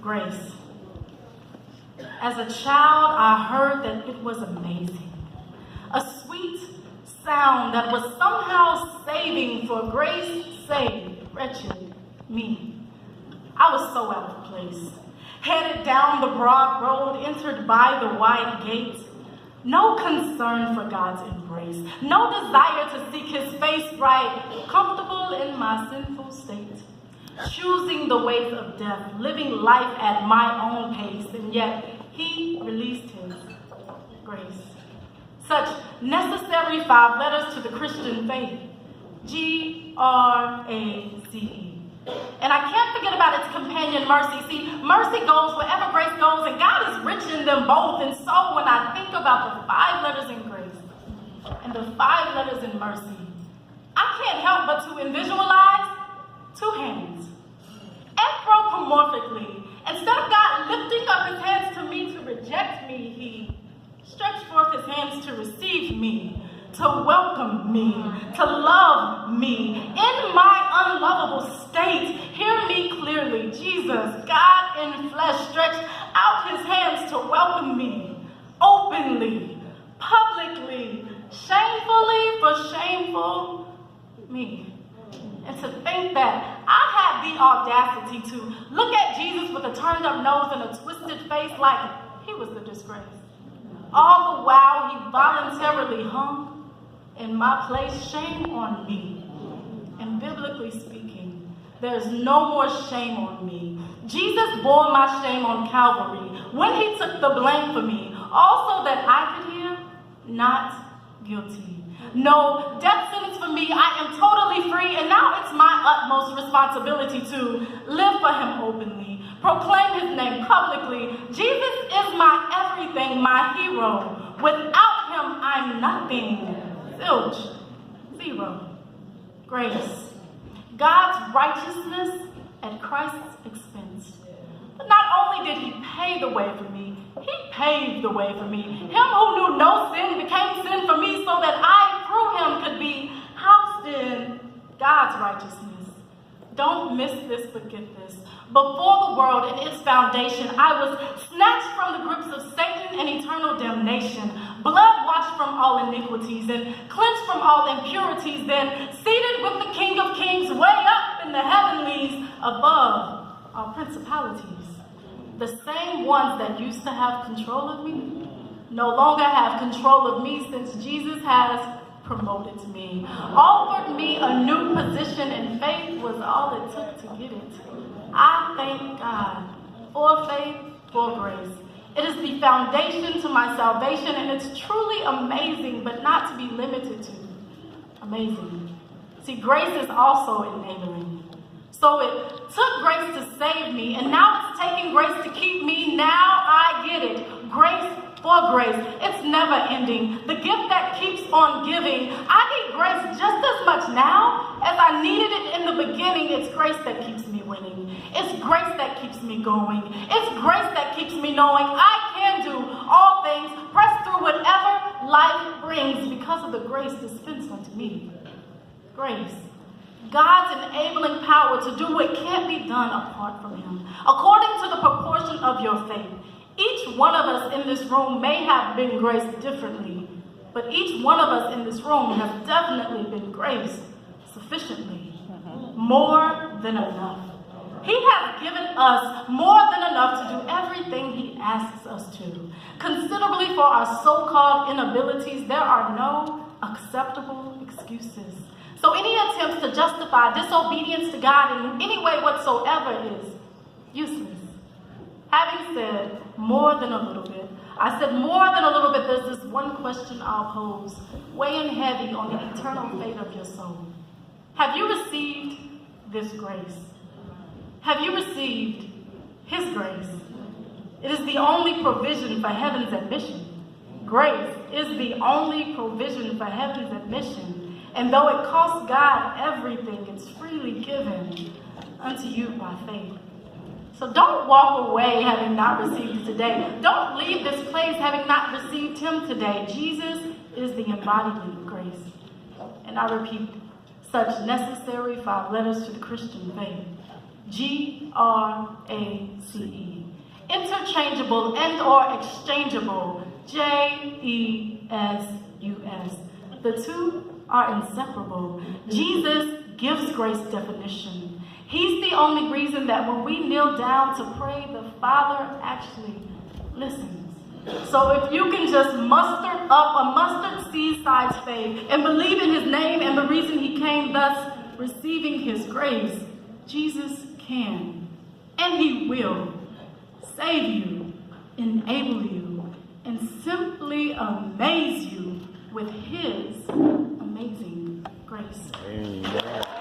grace. As a child, I heard that it was amazing. A sweet sound that was somehow saving, for grace saved wretched me. I was so out of place. Headed down the broad road, entered by the wide gate. No concern for God's embrace. No desire to seek his face right. Comfortable in my sinful state. Choosing the ways of death. Living life at my own pace. And yet, he released his grace. Such necessary 5 letters to the Christian faith. Grace. And I can't forget about its companion, mercy. See, mercy goes wherever grace goes, and God is rich in them both. And so when I think about the 5 letters in grace and the 5 letters in mercy, I can't help but to visualize 2 hands. Anthropomorphically, instead of God lifting up his hands to me to reject me, he stretched forth his hands to receive me, to welcome me, to love me in my unlovable state. Hear me clearly. Jesus, God in flesh, stretched out his hands to welcome me openly, publicly, shamefully for shameful me. And to think that I had the audacity to look at Jesus with a turned up nose and a twisted face like he was the disgrace. All the while he voluntarily hung in my place. Shame on me. And biblically speaking, there's no more shame on me. Jesus bore my shame on Calvary when he took the blame for me, also that I could hear not guilty. No death sentence for me. I am totally free, and now it's my utmost responsibility to live for him openly, proclaim his name publicly. Jesus is my everything, my hero. Without him, I'm nothing. Zilch. Zero. Grace. God's righteousness at Christ's expense. But not only did he pay the way for me, he paved the way for me. Him who knew no sin became sin for me so that I, through him, could be housed in God's righteousness. Don't miss this, but get this. Before the world and its foundation, I was snatched from the grips of Satan and eternal damnation, blood washed from all iniquities and cleansed from all impurities, then seated with the King of Kings way up in the heavenlies above all principalities. The same ones that used to have control of me no longer have control of me, since Jesus has promoted me, offered me a new position, and faith was all it took to get it. I thank God for faith, for grace. It is the foundation to my salvation, and it's truly amazing, but not to be limited to. Amazing. See, grace is also enabling. So it took grace to save me, and now it's taking grace to keep me. Now I get it. Grace for grace. It's never ending. The gift that keeps on giving. I need grace just as much now as I needed it in the beginning. It's grace that keeps me winning. It's grace that keeps me going. It's grace that keeps me knowing I can do all things, press through whatever life brings because of the grace dispensed unto me. Grace. God's enabling power to do what can't be done apart from him. According to the proportion of your faith, each one of us in this room may have been graced differently, but each one of us in this room has definitely been graced sufficiently, more than enough. He has given us more than enough to do everything he asks us to. Considerably for our so-called inabilities, there are no acceptable excuses. So any attempts to justify disobedience to God in any way whatsoever is useless. Having said more than a little bit, I said more than a little bit, there's this one question I'll pose, weighing heavy on the eternal fate of your soul. Have you received this grace? Have you received his grace? It is the only provision for heaven's admission. Grace is the only provision for heaven's admission. And though it costs God everything, it's freely given unto you by faith. So don't walk away having not received it today. Don't leave this place having not received him today. Jesus is the embodiment of grace. And I repeat, such necessary 5 letters to the Christian faith. G-R-A-C-E. Interchangeable and or exchangeable, J-E-S-U-S. The two are inseparable. Jesus gives grace definition. He's the only reason that when we kneel down to pray, the Father actually listens. So if you can just muster up a mustard seed size faith and believe in his name and the reason he came, thus receiving his grace, Jesus can and he will save you, enable you, and simply amaze you with his amazing grace. Amen.